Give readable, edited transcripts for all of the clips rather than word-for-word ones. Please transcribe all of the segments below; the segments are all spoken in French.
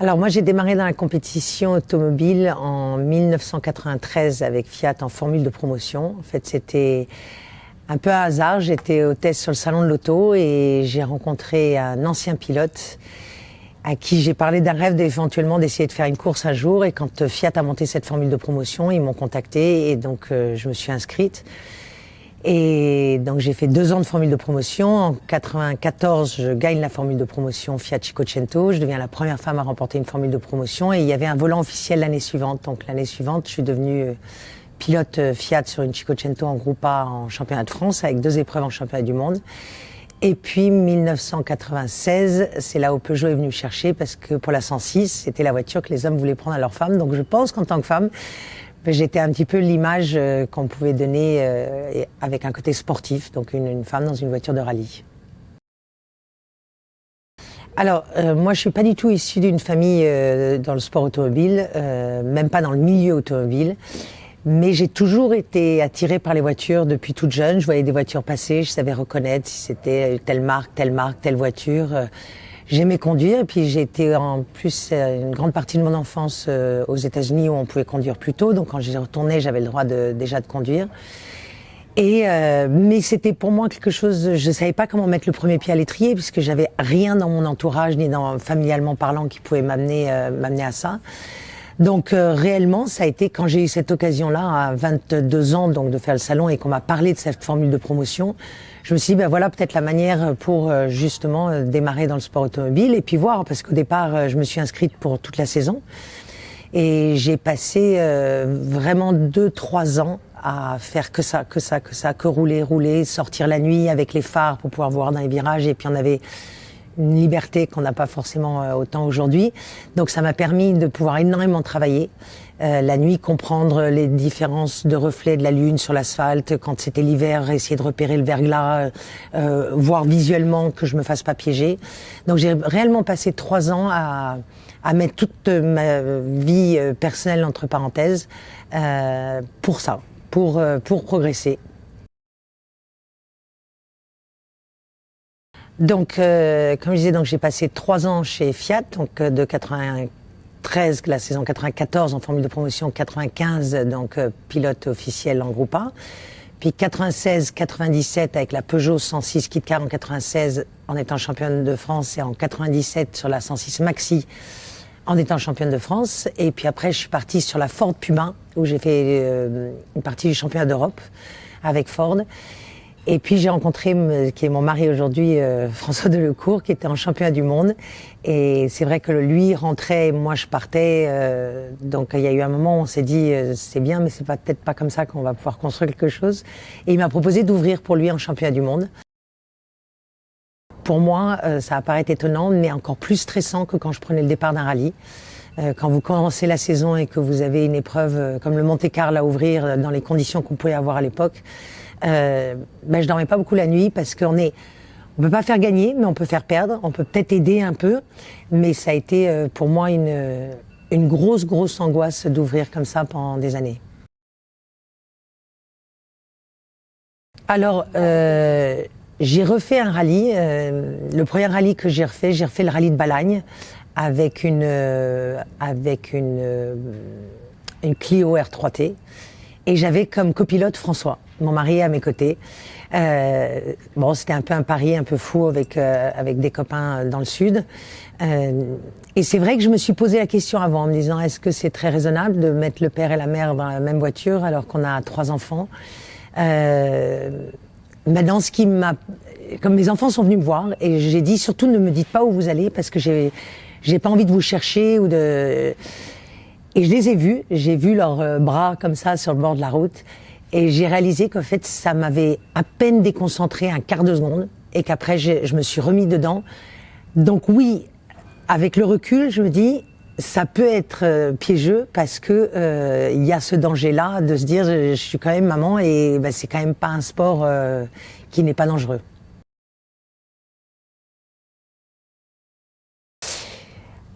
Alors moi j'ai démarré dans la compétition automobile en 1993 avec Fiat en formule de promotion. En fait c'était un peu un hasard, j'étais hôtesse sur le salon de l'auto et j'ai rencontré un ancien pilote à qui j'ai parlé d'un rêve d'éventuellement d'essayer de faire une course un jour, et quand Fiat a monté cette formule de promotion, ils m'ont contacté et donc je me suis inscrite. Et donc j'ai fait 2 ans de formule de promotion. En 94, je gagne la formule de promotion Fiat Cinquecento. Je deviens la première femme à remporter une formule de promotion, et il y avait un volant officiel l'année suivante. Donc l'année suivante, je suis devenue pilote Fiat sur une Cinquecento en Groupe A en championnat de France, avec 2 épreuves en championnat du monde. Et puis 1996, c'est là où Peugeot est venu me chercher, parce que pour la 106, c'était la voiture que les hommes voulaient prendre à leurs femmes. Donc je pense qu'en tant que femme, j'étais un petit peu l'image qu'on pouvait donner avec un côté sportif, donc une femme dans une voiture de rallye. Alors, moi je suis pas du tout issue d'une famille dans le sport automobile, même pas dans le milieu automobile. Mais j'ai toujours été attirée par les voitures depuis toute jeune. Je voyais des voitures passer, je savais reconnaître si c'était telle marque, telle voiture. J'aimais conduire, et puis j'ai été en plus une grande partie de mon enfance aux États-Unis où on pouvait conduire plus tôt. Donc quand j'y retournais, j'avais le droit déjà de conduire. Mais c'était pour moi quelque chose, je savais pas comment mettre le premier pied à l'étrier, puisque j'avais rien dans mon entourage ni familialement parlant qui pouvait m'amener à ça. Donc réellement, ça a été quand j'ai eu cette occasion-là à 22 ans donc de faire le salon, et qu'on m'a parlé de cette formule de promotion, je me suis dit voilà peut-être la manière pour justement démarrer dans le sport automobile, et puis voir, parce qu'au départ je me suis inscrite pour toute la saison, et j'ai passé vraiment 2-3 ans à faire que ça, que rouler, sortir la nuit avec les phares pour pouvoir voir dans les virages, et puis on avait une liberté qu'on n'a pas forcément autant aujourd'hui. Donc ça m'a permis de pouvoir énormément travailler la nuit, comprendre les différences de reflets de la lune sur l'asphalte, quand c'était l'hiver, essayer de repérer le verglas, voir visuellement que je me fasse pas piéger. Donc j'ai réellement passé 3 ans à mettre toute ma vie personnelle entre parenthèses pour ça, pour progresser. Donc, comme je disais, donc j'ai passé 3 ans chez Fiat, donc de 93, la saison 94 en formule de promotion, 95 donc pilote officiel en Groupe A, puis 96, 97 avec la Peugeot 106 Kit Car en 96 en étant championne de France, et en 97 sur la 106 Maxi en étant championne de France. Et puis après, je suis partie sur la Ford Puma où j'ai fait une partie du championnat d'Europe avec Ford. Et puis j'ai rencontré, qui est mon mari aujourd'hui, François Delecourt, qui était en championnat du monde. Et c'est vrai que lui rentrait, moi je partais. Donc il y a eu un moment où on s'est dit, c'est bien, mais c'est peut-être pas comme ça qu'on va pouvoir construire quelque chose. Et il m'a proposé d'ouvrir pour lui en championnat du monde. Pour moi, ça va paraître étonnant, mais encore plus stressant que quand je prenais le départ d'un rallye. Quand vous commencez la saison et que vous avez une épreuve comme le Monte-Carlo à ouvrir dans les conditions qu'on pouvait avoir à l'époque, je dormais pas beaucoup la nuit, parce on peut pas faire gagner, mais on peut faire perdre, on peut peut-être aider un peu, mais ça a été pour moi une grosse angoisse d'ouvrir comme ça pendant des années. Alors j'ai refait un rallye, le premier rallye que j'ai refait le rallye de Balagne avec une Clio R3T, et j'avais comme copilote François, mon mari, à mes côtés. C'était un peu un pari un peu fou avec des copains dans le sud. Et c'est vrai que je me suis posé la question avant, en me disant est-ce que c'est très raisonnable de mettre le père et la mère dans la même voiture alors qu'on a 3 enfants. Maintenant, comme mes enfants sont venus me voir, et j'ai dit surtout ne me dites pas où vous allez, parce que j'ai pas envie de vous chercher Et je les ai vus, j'ai vu leurs bras comme ça sur le bord de la route, et j'ai réalisé qu'en fait ça m'avait à peine déconcentré un quart de seconde, et qu'après je me suis remis dedans. Donc oui, avec le recul, je me dis ça peut être piégeux, parce que il y a ce danger-là de se dire je suis quand même maman, et c'est quand même pas un sport qui n'est pas dangereux.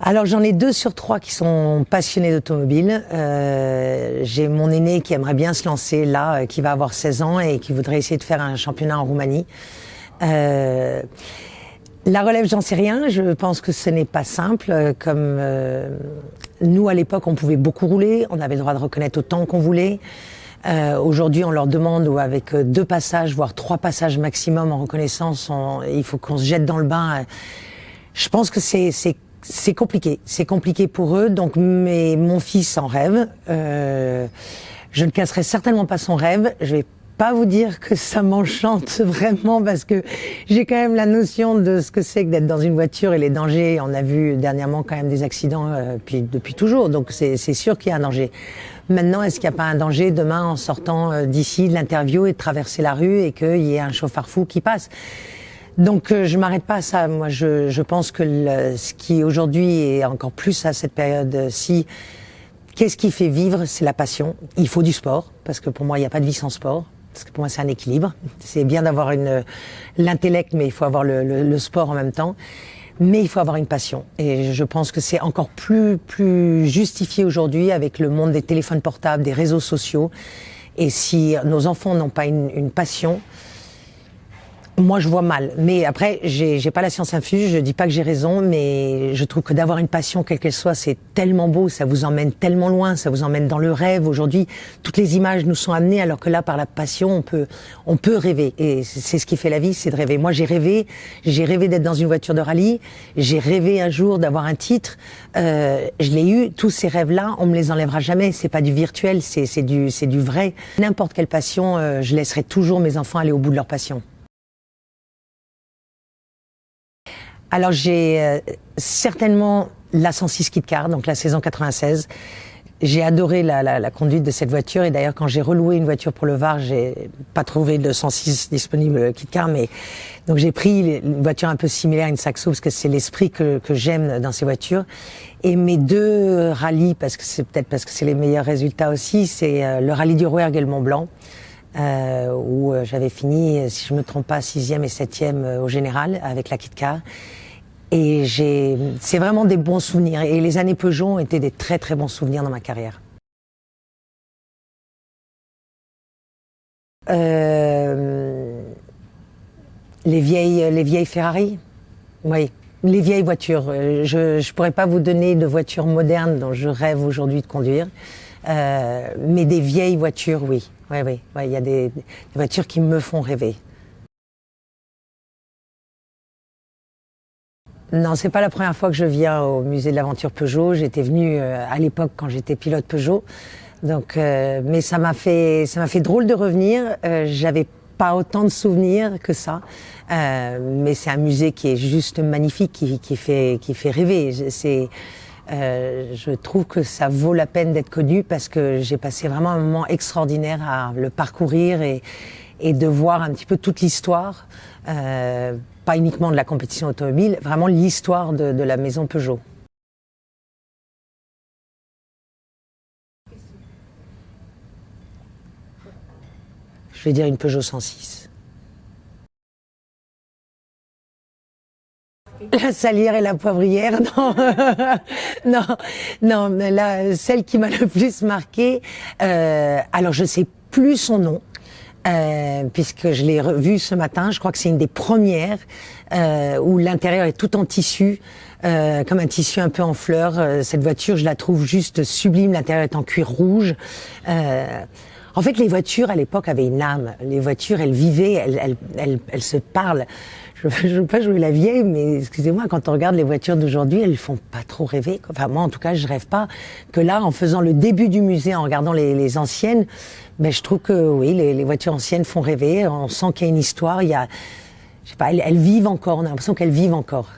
Alors j'en ai 2 sur 3 qui sont passionnés d'automobile. J'ai mon aîné qui aimerait bien se lancer là, qui va avoir 16 ans et qui voudrait essayer de faire un championnat en Roumanie. La relève, j'en sais rien. Je pense que ce n'est pas simple. Comme nous, à l'époque, on pouvait beaucoup rouler. On avait le droit de reconnaître autant qu'on voulait. Aujourd'hui, on leur demande, ou avec 2 passages, voire 3 passages maximum en reconnaissance, il faut qu'on se jette dans le bain. Je pense que c'est compliqué. C'est compliqué pour eux. Donc, mais mon fils en rêve. Je ne casserai certainement pas son rêve. Je vais pas vous dire que ça m'enchante vraiment, parce que j'ai quand même la notion de ce que c'est que d'être dans une voiture et les dangers. On a vu dernièrement quand même des accidents depuis toujours. Donc c'est sûr qu'il y a un danger. Maintenant, est-ce qu'il n'y a pas un danger demain en sortant d'ici de l'interview et de traverser la rue et qu'il y ait un chauffard fou qui passe? Donc je m'arrête pas à ça. Moi, je pense que ce qui aujourd'hui est encore plus à cette période-ci, qu'est-ce qui fait vivre? C'est la passion. Il faut du sport, parce que pour moi, il n'y a pas de vie sans sport. Parce que pour moi, c'est un équilibre. C'est bien d'avoir l'intellect, mais il faut avoir le sport en même temps. Mais il faut avoir une passion. Et je pense que c'est encore plus justifié aujourd'hui avec le monde des téléphones portables, des réseaux sociaux. Et si nos enfants n'ont pas une passion, moi, je vois mal. Mais après, j'ai pas la science infuse, je dis pas que j'ai raison, mais je trouve que d'avoir une passion, quelle qu'elle soit, c'est tellement beau, ça vous emmène tellement loin, ça vous emmène dans le rêve. Aujourd'hui, toutes les images nous sont amenées, alors que là, par la passion, on peut rêver. Et c'est ce qui fait la vie, c'est de rêver. Moi, j'ai rêvé d'être dans une voiture de rallye, j'ai rêvé un jour d'avoir un titre, je l'ai eu. Tous ces rêves-là, on me les enlèvera jamais. C'est pas du virtuel, c'est du vrai. N'importe quelle passion, je laisserai toujours mes enfants aller au bout de leur passion. Alors j'ai certainement la 106 Kit Car, donc la saison 96. J'ai adoré la conduite de cette voiture, et d'ailleurs quand j'ai reloué une voiture pour le Var, j'ai pas trouvé de 106 disponible Kit Car, mais donc j'ai pris une voiture un peu similaire, une Saxo, parce que c'est l'esprit que j'aime dans ces voitures. Et mes 2 rallyes, parce que c'est les meilleurs résultats aussi, c'est le rallye du Rouergue et le Mont Blanc. Où j'avais fini, si je me trompe pas, 6e et 7e au général avec la Kit Car. Et c'est vraiment des bons souvenirs. Et les années Peugeot ont été des très très bons souvenirs dans ma carrière. Les vieilles Ferrari, oui. Les vieilles voitures. Je pourrais pas vous donner de voitures modernes dont je rêve aujourd'hui de conduire. Mais des vieilles voitures, oui. Oui. Il y a des voitures qui me font rêver. Non, c'est pas la première fois que je viens au musée de l'aventure Peugeot. J'étais venue à l'époque quand j'étais pilote Peugeot. Donc, mais ça m'a fait drôle de revenir. J'avais pas autant de souvenirs que ça. Mais c'est un musée qui est juste magnifique, qui fait rêver. Je trouve que ça vaut la peine d'être connu, parce que j'ai passé vraiment un moment extraordinaire à le parcourir et de voir un petit peu toute l'histoire, pas uniquement de la compétition automobile, vraiment l'histoire de la maison Peugeot. Je vais dire une Peugeot 106. La salière et la poivrière, non, non, mais là, celle qui m'a le plus marquée, alors je sais plus son nom, puisque je l'ai revue ce matin. Je crois que c'est une des premières où l'intérieur est tout en tissu, comme un tissu un peu en fleurs. Cette voiture, je la trouve juste sublime. L'intérieur est en cuir rouge. En fait, les voitures à l'époque avaient une âme. Les voitures, elles vivaient, elles se parlent. Je veux pas jouer la vieille, mais excusez-moi, quand on regarde les voitures d'aujourd'hui, elles font pas trop rêver. Enfin, moi, en tout cas, je rêve pas que là, en faisant le début du musée, en regardant les anciennes, ben, je trouve que oui, les voitures anciennes font rêver. On sent qu'il y a une histoire. Je sais pas, elles vivent encore. On a l'impression qu'elles vivent encore.